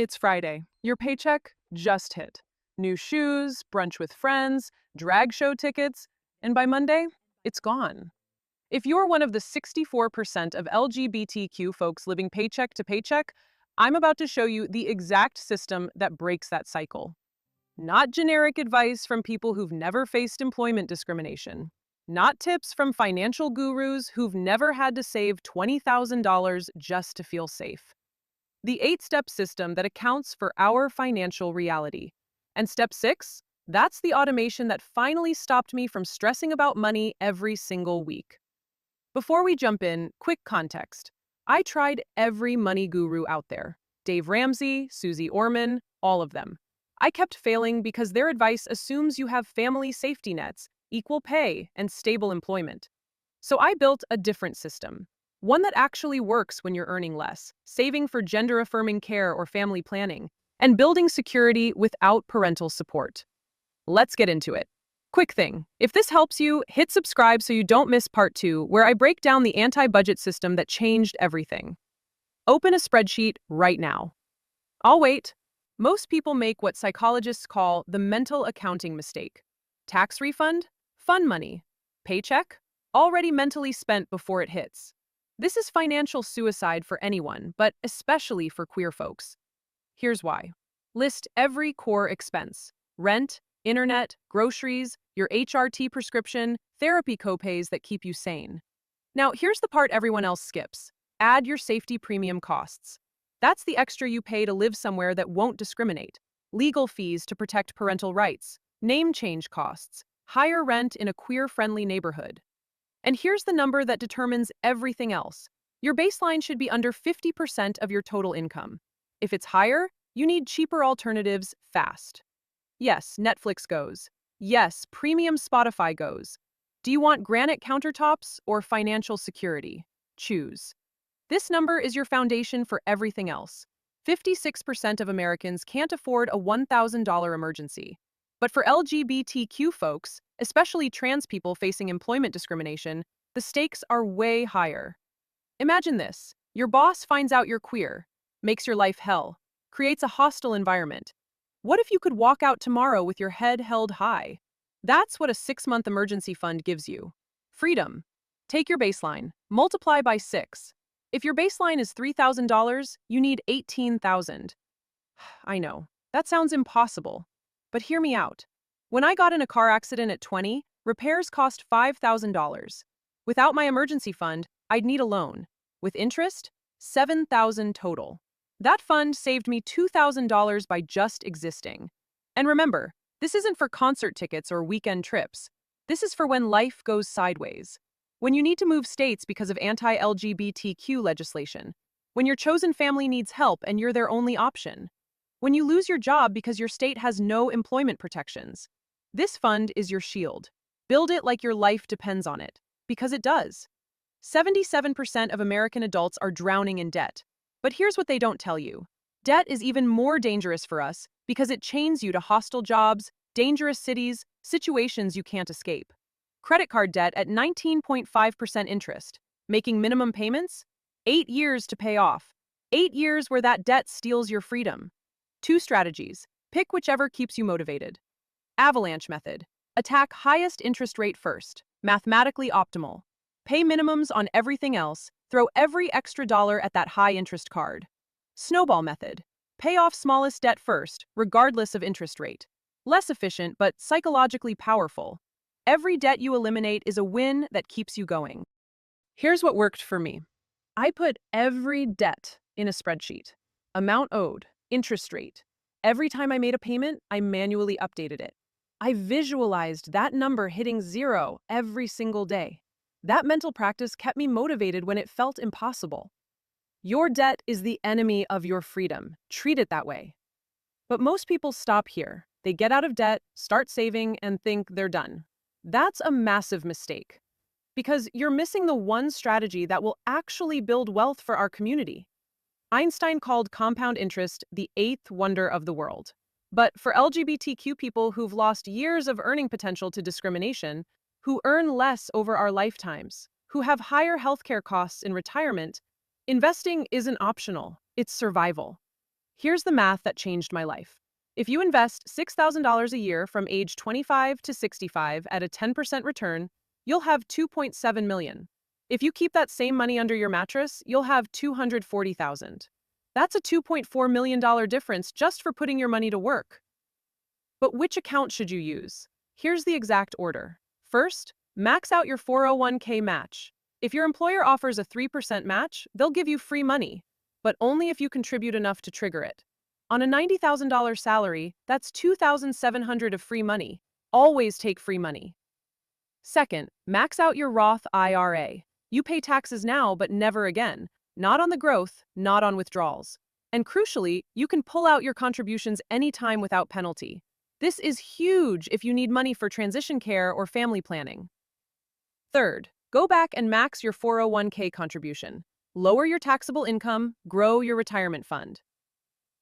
It's Friday. Your paycheck just hit. New shoes, brunch with friends, drag show tickets, and by Monday, it's gone. If you're one of the 64% of LGBTQ folks living paycheck to paycheck, I'm about to show you the exact system that breaks that cycle. Not generic advice from people who've never faced employment discrimination. Not tips from financial gurus who've never had to save $20,000 just to feel safe. The 8-step system that accounts for our financial reality. And step 6, that's the automation that finally stopped me from stressing about money every single week. Before we jump in, quick context. I tried every money guru out there. Dave Ramsey, Susie Orman, all of them. I kept failing because their advice assumes you have family safety nets, equal pay, and stable employment. So I built a different system. One that actually works when you're earning less, saving for gender-affirming care or family planning, and building security without parental support. Let's get into it. Quick thing, if this helps you, hit subscribe so you don't miss part 2, where I break down the anti-budget system that changed everything. Open a spreadsheet right now. I'll wait. Most people make what psychologists call the mental accounting mistake. Tax refund? Fun money. Paycheck? Already mentally spent before it hits. This is financial suicide for anyone, but especially for queer folks. Here's why. List every core expense: rent, internet, groceries, your HRT prescription, therapy copays that keep you sane. Now, here's the part everyone else skips. Add your safety premium costs. That's the extra you pay to live somewhere that won't discriminate. Legal fees to protect parental rights, name change costs, higher rent in a queer-friendly neighborhood. And here's the number that determines everything else. Your baseline should be under 50% of your total income. If it's higher, you need cheaper alternatives fast. Yes, Netflix goes. Yes, premium Spotify goes. Do you want granite countertops or financial security? Choose. This number is your foundation for everything else. 56% of Americans can't afford a $1,000 emergency. But for LGBTQ folks, especially trans people facing employment discrimination, the stakes are way higher. Imagine this. Your boss finds out you're queer, makes your life hell, creates a hostile environment. What if you could walk out tomorrow with your head held high? That's what a 6-month emergency fund gives you. Freedom. Take your baseline, multiply by 6. If your baseline is $3,000, you need $18,000. I know, that sounds impossible. But hear me out. When I got in a car accident at 20, repairs cost $5,000. Without my emergency fund, I'd need a loan. With interest, $7,000 total. That fund saved me $2,000 by just existing. And remember, this isn't for concert tickets or weekend trips. This is for when life goes sideways. When you need to move states because of anti-LGBTQ legislation. When your chosen family needs help and you're their only option. When you lose your job because your state has no employment protections. This fund is your shield. Build it like your life depends on it, because it does. 77% of American adults are drowning in debt. But here's what they don't tell you. Debt is even more dangerous for us because it chains you to hostile jobs, dangerous cities, situations you can't escape. Credit card debt at 19.5% interest, making minimum payments? 8 years to pay off. 8 years where that debt steals your freedom. 2 strategies. Pick whichever keeps you motivated. Avalanche method. Attack highest interest rate first. Mathematically optimal. Pay minimums on everything else. Throw every extra dollar at that high interest card. Snowball method. Pay off smallest debt first, regardless of interest rate. Less efficient, but psychologically powerful. Every debt you eliminate is a win that keeps you going. Here's what worked for me. I put every debt in a spreadsheet. Amount owed. Interest rate. Every time I made a payment, I manually updated it. I visualized that number hitting 0 every single day. That mental practice kept me motivated when it felt impossible. Your debt is the enemy of your freedom. Treat it that way. But most people stop here. They get out of debt, start saving, and think they're done. That's a massive mistake. Because you're missing the one strategy that will actually build wealth for our community. Einstein called compound interest the 8th wonder of the world. But for LGBTQ people who've lost years of earning potential to discrimination, who earn less over our lifetimes, who have higher healthcare costs in retirement, investing isn't optional, it's survival. Here's the math that changed my life. If you invest $6,000 a year from age 25 to 65 at a 10% return, you'll have 2.7 million. If you keep that same money under your mattress, you'll have 240,000. That's a $2.4 million difference just for putting your money to work. But which account should you use? Here's the exact order. First, max out your 401k match. If your employer offers a 3% match, they'll give you free money, but only if you contribute enough to trigger it. On a $90,000 salary, that's $2,700 of free money. Always take free money. Second, max out your Roth IRA. You pay taxes now, but never again. Not on the growth, not on withdrawals. And crucially, you can pull out your contributions anytime without penalty. This is huge if you need money for transition care or family planning. Third, go back and max your 401k contribution. Lower your taxable income, grow your retirement fund.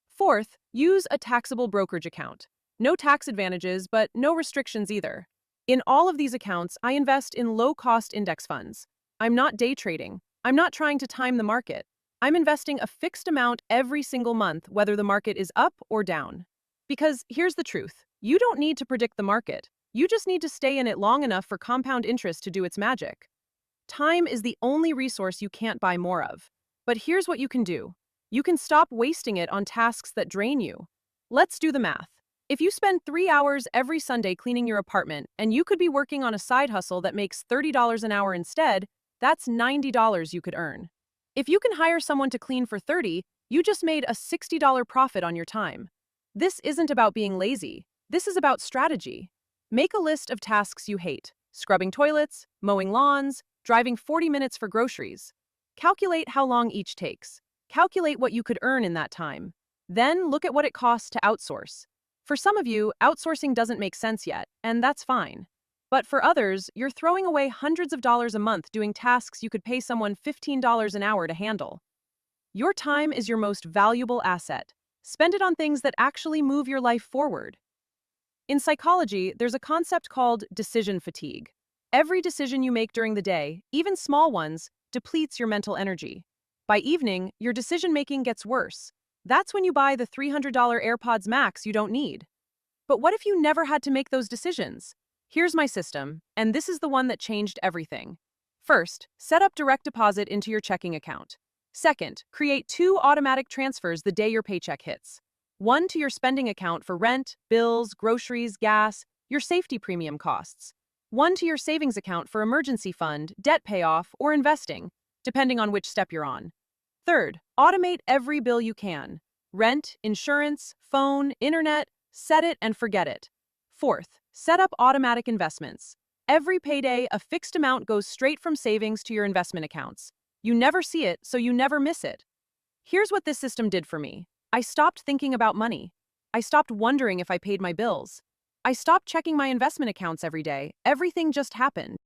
Fourth, use a taxable brokerage account. No tax advantages, but no restrictions either. In all of these accounts, I invest in low-cost index funds. I'm not day trading. I'm not trying to time the market. I'm investing a fixed amount every single month, whether the market is up or down. Because here's the truth. You don't need to predict the market. You just need to stay in it long enough for compound interest to do its magic. Time is the only resource you can't buy more of. But here's what you can do. You can stop wasting it on tasks that drain you. Let's do the math. If you spend 3 hours every Sunday cleaning your apartment, and you could be working on a side hustle that makes $30 an hour instead, that's $90 you could earn. If you can hire someone to clean for $30, you just made a $60 profit on your time. This isn't about being lazy. This is about strategy. Make a list of tasks you hate: scrubbing toilets, mowing lawns, driving 40 minutes for groceries. Calculate how long each takes. Calculate what you could earn in that time. Then look at what it costs to outsource. For some of you, outsourcing doesn't make sense yet, and that's fine. But for others, you're throwing away hundreds of dollars a month doing tasks you could pay someone $15 an hour to handle. Your time is your most valuable asset. Spend it on things that actually move your life forward. In psychology, there's a concept called decision fatigue. Every decision you make during the day, even small ones, depletes your mental energy. By evening, your decision-making gets worse. That's when you buy the $300 AirPods Max you don't need. But what if you never had to make those decisions? Here's my system, and this is the one that changed everything. First, set up direct deposit into your checking account. Second, create 2 automatic transfers the day your paycheck hits. One to your spending account for rent, bills, groceries, gas, your safety premium costs. One to your savings account for emergency fund, debt payoff, or investing, depending on which step you're on. Third, automate every bill you can. Rent, insurance, phone, internet, set it and forget it. Fourth, set up automatic investments. Every payday, a fixed amount goes straight from savings to your investment accounts. You never see it, so you never miss it. Here's what this system did for me. I stopped thinking about money. I stopped wondering if I paid my bills. I stopped checking my investment accounts every day. Everything just happened.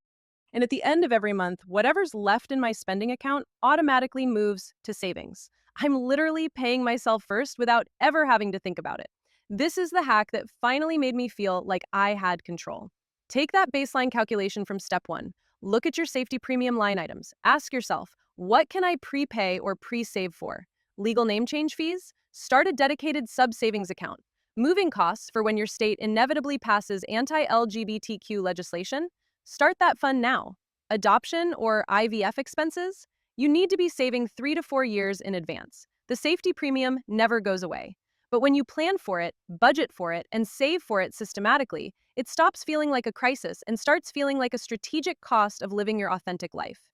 And at the end of every month, whatever's left in my spending account automatically moves to savings. I'm literally paying myself first without ever having to think about it. This is the hack that finally made me feel like I had control. Take that baseline calculation from step 1. Look at your safety premium line items. Ask yourself, what can I prepay or pre-save for? Legal name change fees? Start a dedicated sub-savings account. Moving costs for when your state inevitably passes anti-LGBTQ legislation? Start that fund now. Adoption or IVF expenses? You need to be saving 3 to 4 years in advance. The safety premium never goes away. But when you plan for it, budget for it, and save for it systematically, it stops feeling like a crisis and starts feeling like a strategic cost of living your authentic life.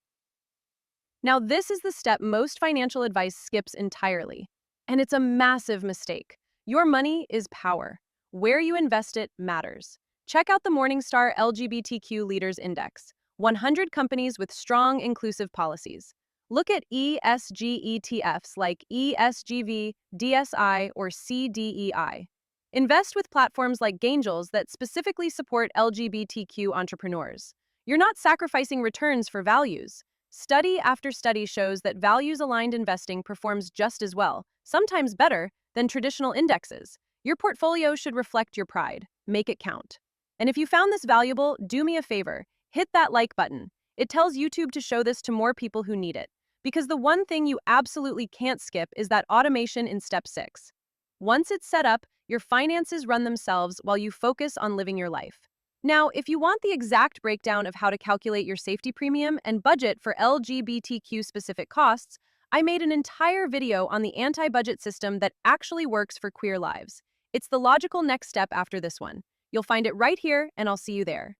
Now, this is the step most financial advice skips entirely. And it's a massive mistake. Your money is power. Where you invest it matters. Check out the Morningstar LGBTQ Leaders Index, 100 companies with strong, inclusive policies. Look at ESG ETFs like ESGV, DSI, or CDEI. Invest with platforms like Angels that specifically support LGBTQ entrepreneurs. You're not sacrificing returns for values. Study after study shows that values-aligned investing performs just as well, sometimes better, than traditional indexes. Your portfolio should reflect your pride. Make it count. And if you found this valuable, do me a favor. Hit that like button. It tells YouTube to show this to more people who need it. Because the one thing you absolutely can't skip is that automation in step 6. Once it's set up, your finances run themselves while you focus on living your life. Now, if you want the exact breakdown of how to calculate your safety premium and budget for LGBTQ specific costs, I made an entire video on the anti-budget system that actually works for queer lives. It's the logical next step after this one. You'll find it right here, and I'll see you there.